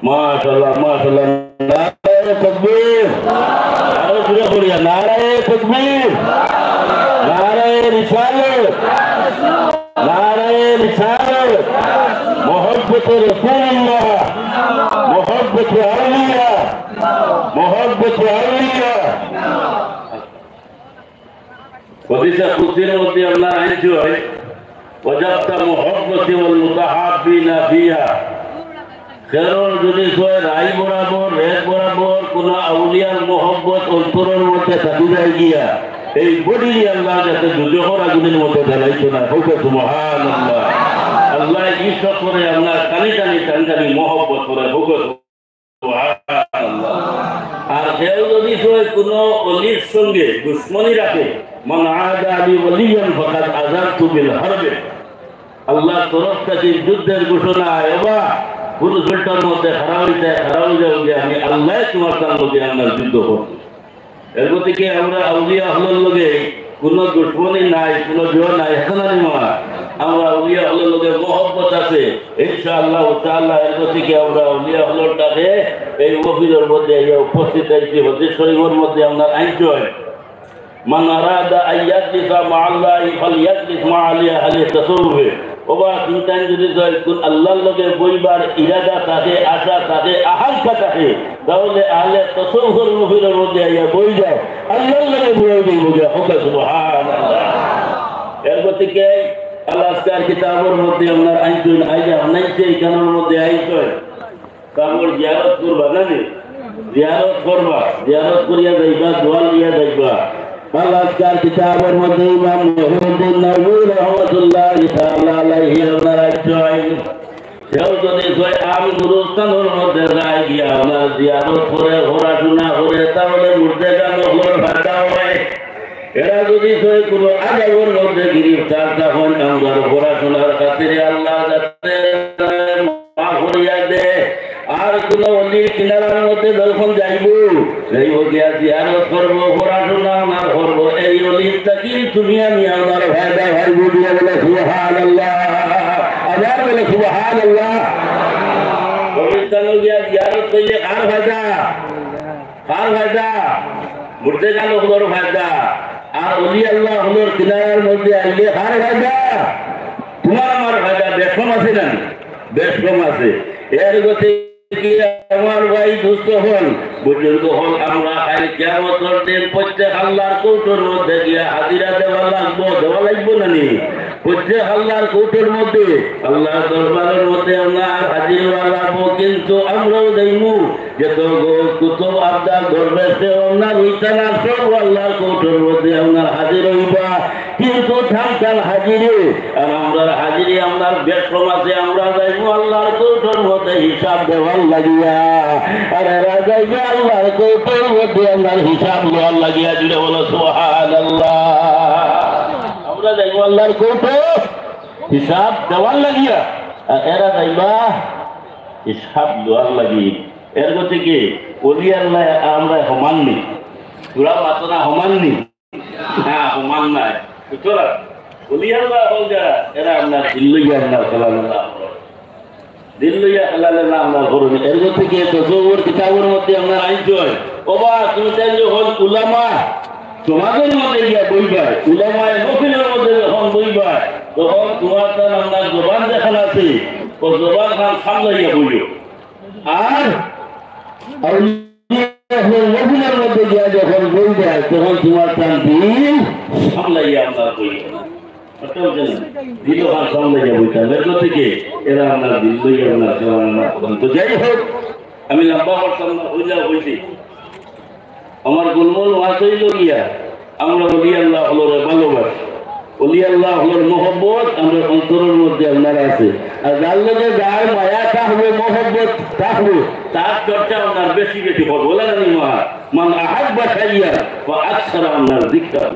माशाल्लाह माशाल्लाह नारे तकबीर अरे पूरा बोलिए नारे तकबीर नारे रिसालत मोहब्बत रसूलुल्लाह मोहब्बत औलिया वदिसा कुतिर मध्य अल्लाह आइजो है वजबता मोहब्बत वल मुतहाब्बीना फिहा खैरन যদি কয় রাই বরাবর রেত বরাবর কোন আউলিয়ার মোহব্বত অন্তরের মধ্যে থাকি যায় গিয়া এই বডি আল্লাহ যাতে দুজোহর আগুনের মধ্যে ঢালাইতো না হোক সুবহানাল্লাহ আল্লাহ ইচ্ছা করে আল্লাহ কানি টানি মোহব্বত করে হোক সুবহানাল্লাহ আর কেউ যদি কয় কোন ওলির সঙ্গে দুশমনি রাখে মান আদা আলী ওলিয়ান ফাকাদ আযানতু বিল হারব আল্লাহ তরফ থেকে যুদ্ধের ঘোষণা আয়বা পুরো জলটার মধ্যে খারাপ হয়ে যায় আমি আল্লাহ তোমার তার মধ্যে আমরা যুদ্ধ করছি এর থেকে আমরা আউলিয়া হলের লগে কোনো দুশ্মনী নাই কোনো জোর নাই হাসানা নিমা আমরা আউলিয়া হলের লগে মহব্বত আছে ইনশাআল্লাহ তাআলা এর থেকে আমরা আউলিয়া হলটাকে এই মফিদের মধ্যে উপস্থিত হয়েছি হদিস শরীফের মধ্যে আমরা আইনজয় মান আরাদা আইয়াজলিসা মা আল্লাহি ফালইয়াজলিস মা আহলি তাসাউফ ওবা চিন্তান যদি কোন আল্লাহর লগে বইবার ইরাদা থাকে আশা থাকে আকাঙ্ক্ষা থাকে তাহলে আহলে তাসাউফের মফিদের মধ্যে আইয়া বই যায় আল্লাহর লগে বই দিব হোক সুবহানাল্লাহ এর থেকে আল্লাহ আজকের কিতাবের মধ্যে আমরা আইতুন আইয়া অনাইছে কানের মধ্যে আইতুন কাবর জিয়ারত করবা না জিয়ারত করবা জিয়ারত করিয়া যাইবা দোয়া লিয়া যাইবা আল্লাহ আজকের কিতাবের মধ্যে ইমাম মুহম্মদ নবী রাহমাতুল্লাহি তাআলা আলাইহি রাহমাতুল্লাহ কেউ যদি কয় আমি গুরুস্থানের মধ্যে যাই গিয়া আমরা জিয়ারত করে ঘোরাশোনা করে তাহলে মুর্দে গান ফায়দা হয় এরা যদি কয় কোনো আজাবের মধ্যে গিরিফতার তখন আমরা ঘোরাশোনার খাতিরে আল্লাহ যাতে মাফ করিয়া দে আর কোন অলির কিনারার মধ্যে যখন যাইব গিয়া জিয়ারত করবো ঘোরাশোনা না করবো এই অলির তাকি তুমি আমি আমার ফায়দা হয় বুঝিয়া বলে সুবহানাল্লাহ আবার বলে সুবহানাল্লাহ কবিরস্থানে গিয়া জিয়ারত করলে কার ফায়দা মুর্দে গান হলোর ফায়দা আর অলি আল্লাহ হলোর কিনারার মধ্যে আইলে কার ফায়দা তোমার আমার ফায়দা বেশম আছে না বেশম আছে এর গতি আমার ভাই দুস্থ হল বুজুর্গ হল আমরা খালি কিয়ামতের দিন প্রত্যেক আল্লাহর কৌটোর মধ্যে গিয়া হাজিরা দেওয়া লাগবো না নি প্রত্যেক আল্লাহর কৌটোর মধ্যে আল্লাহর দরবারের মধ্যে আমরা হাজির হওয়া লাগবো কিন্তু আমরাও দেখবো যে তো কুতুব আবদার দরবেশে আপনার উইতানা সব আল্লাহর কৌটোর মধ্যে আপনার হাজির হইবা কিন্তু থামতাল হাজিরে আর আমরা হাজিরে আমরা বেশ সমাজে আমরা যাইবো আল্লাহর কৌটোর মধ্যে হিসাব দেওয়ার লাগিয়া আর এরা যাইবে আল্লাহর কৌটোর মধ্যে আপনার হিসাব দেওয়ার লাগিয়া জুড়ে বলো সুবহানাল্লাহ আমরা যাইবো আল্লাহর কৌটো হিসাব দেওয়ার লাগিয়া আর এরা যাইবা হিসাব দেওয়ার লাগি এর গতি কি ওলি আল্লাহ আমরা সমান নি পুরা মাতনা সমান নি হ্যাঁ সমান নাই সুতরাং ওলি আল্লাহ হল যারা এরা আপনার দিল্লইয়া আপনার খেলানো না দিল্লইয়া খেলালে না আপনার করুন এর গতি কি তসৌর কিতাবের মধ্যে আপনার আইনজয় ওবা তুমি তাই হল উলামা তোমাদের মধ্যে গিয়া বইবাই উলামায় নফিলের মধ্যে যখন বইবাই তখন তোমার তার আপনার জবান দেখান আছে ও জবান খান সামলাইয়া বইও আর নফিলের মধ্যে গিয়া যখন বইবাই তখন তোমার তার দিন সামলাইয়া আপনার বইও দিল খান সামলাইয়া বইতাম এর থেকে এরা আপনার দিল লইয়া আপনার খেলানো তো যাই হোক আমি লম্বা করতাম না হইলা বলছি আমার গুলমল ওয়াজ হইল গিয়া আমরা ওলি আল্লাহ হলোর ভালোবাসি ওলি আল্লাহ হলোর মোহব্বত আমরা অন্তরের মধ্যে আপনার আছে আর যার লোকে যার মায়া থাকবে মোহব্বত থাকবে তার চর্চা আপনার বেশি বেশি করবো বলে না মান আহাব্বা শাইয়ান ওয়া আকসারা মিনাল যিকর।